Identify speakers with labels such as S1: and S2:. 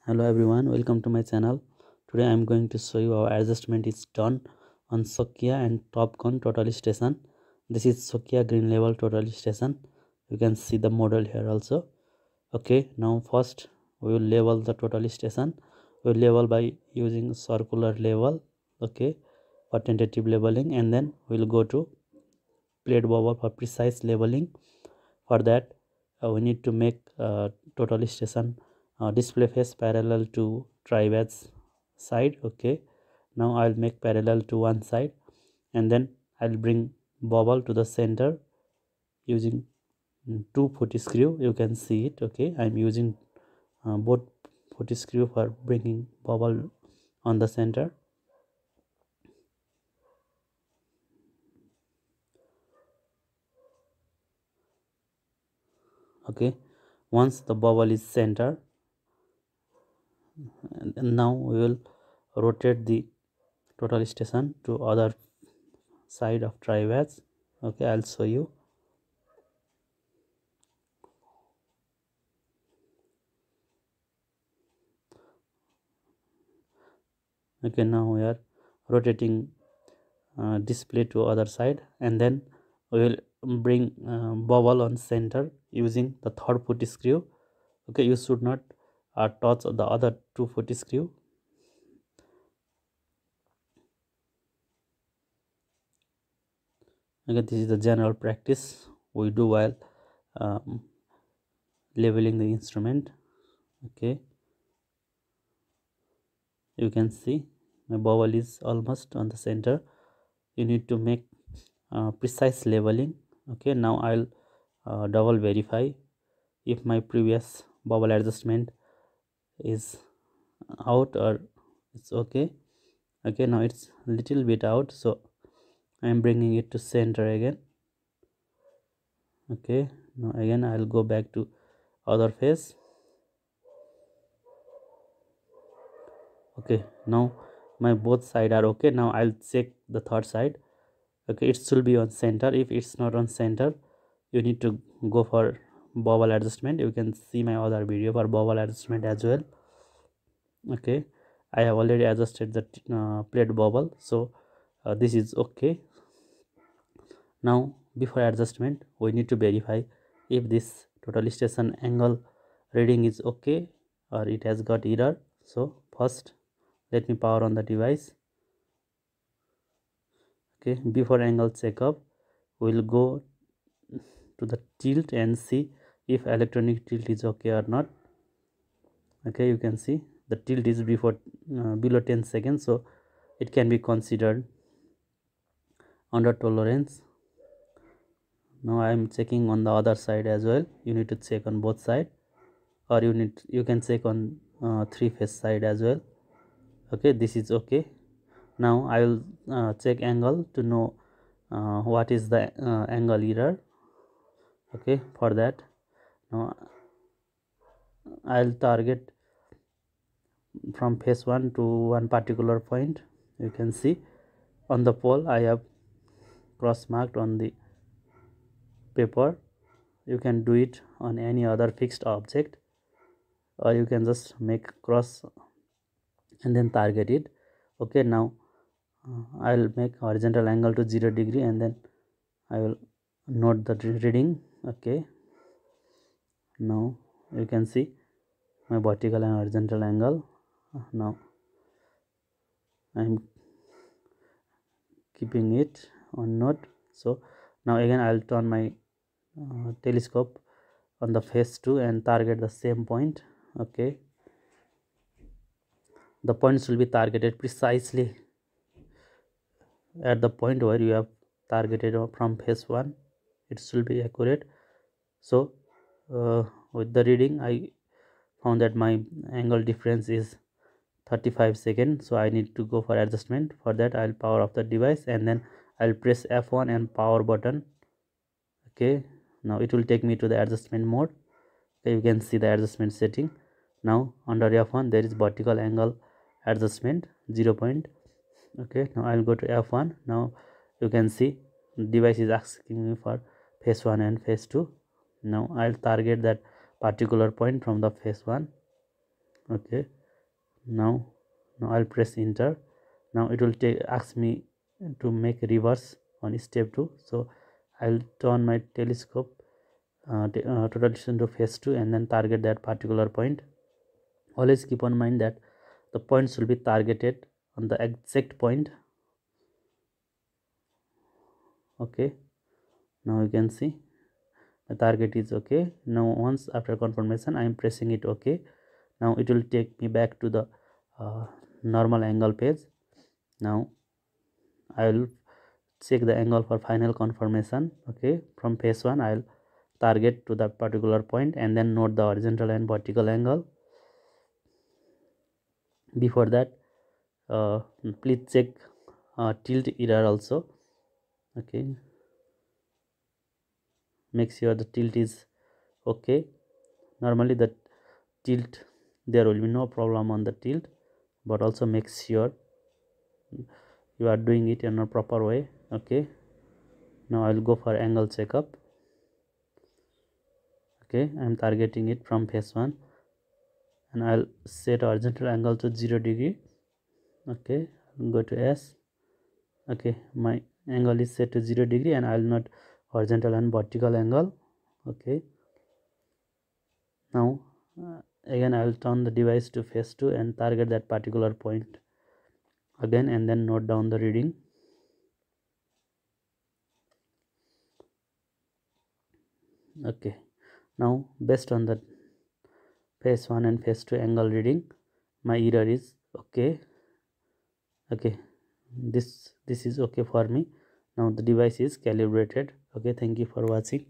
S1: Hello everyone, welcome to my channel. Today I am going to show you how adjustment is done on Sokia and Topcon total station. This is Sokia green level total station. You can see the model here also. Okay, now first we will level the total station. We will level by using circular level. Okay, for tentative leveling, and then we will go to plate bobble for precise leveling. For that we need to make total station display face parallel to trivets side. Okay, now I'll make parallel to one side, and then I'll bring bobble to the center using two putty screw. You can see it. Okay, I'm using both putty screw for bringing bobble on the center. Okay, once the bubble is center, and now we will rotate the total station to other side of trivets. Okay, I'll show you. Okay, now we are rotating display to other side, and then we will bring bubble on center using the third putty screw. Okay, you should not touch the other two putty screw. Okay, this is the general practice we do while um, leveling the instrument. Okay, you can see my bubble is almost on the center. You need to make precise leveling. Okay, now I'll double verify if my previous bubble adjustment is out or it's okay. Okay, now it's little bit out, so I'm bringing it to center again. Okay, now again I'll go back to other face. Okay, now my both side are okay. Now I'll check the third side. Okay, it should be on center. If it's not on center, you need to go for bubble adjustment. You can see my other video for bubble adjustment as well. Okay, I have already adjusted the plate bubble, so this is okay. Now before adjustment we need to verify if this total station angle reading is okay or it has got error. So first let me power on the device. Okay, before angle checkup we'll go to the tilt and see if electronic tilt is okay or not. Okay, you can see the tilt is before below 10 seconds, so it can be considered under tolerance. Now I am checking on the other side as well. You need to check on both side, or you can check on three face side as well. Okay, this is okay. Now I will check angle to know what is the angle error. Okay, for that now I'll target from phase 1 to one particular point. You can see on the pole I have cross marked on the paper. You can do it on any other fixed object, or you can just make cross and then target it. Okay, now I'll make horizontal angle to 0 degree, and then I will note the reading. Okay, now you can see my vertical and horizontal angle. Now I'm keeping it on note. So now again I'll turn my telescope on the phase 2 and target the same point. Okay, the points will be targeted precisely at the point where you have targeted from phase 1. It should be accurate. So with the reading I found that my angle difference is 35 seconds, so I need to go for adjustment. For that I'll power off the device, and then I'll press F1 and power button. Okay, now it will take me to the adjustment mode. Okay, you can see the adjustment setting. Now under F1 there is vertical angle adjustment 0 point. Okay, now I'll go to F1. Now you can see device is asking me for phase 1 and phase 2. Now I'll target that particular point from the phase 1. Okay, now I'll press enter. Now it will ask me to make reverse on step 2. So I'll turn my telescope total distance to phase 2 and then target that particular point. Always keep on mind that the points will be targeted on the exact point. Okay, now you can see the target is okay. Now once after confirmation I am pressing it okay. Now it will take me back to the normal angle page. Now I will check the angle for final confirmation. Okay, from phase 1 I'll target to that particular point and then note the horizontal and vertical angle. Before that please check tilt error also. Okay, make sure the tilt is okay. Normally the tilt, there will be no problem on the tilt, but also make sure you are doing it in a proper way. Okay, now I'll go for angle checkup. Okay, I'm targeting it from phase 1 and I'll set horizontal angle to 0 degree. Okay, go to S. Okay, my angle is set to 0 degree and I'll note horizontal and vertical angle. Okay, now again I'll turn the device to phase 2 and target that particular point again and then note down the reading. Okay, now based on the phase 1 and phase 2 angle reading, my error is okay. Okay, this is okay for me. Now the device is calibrated. Okay, thank you for watching.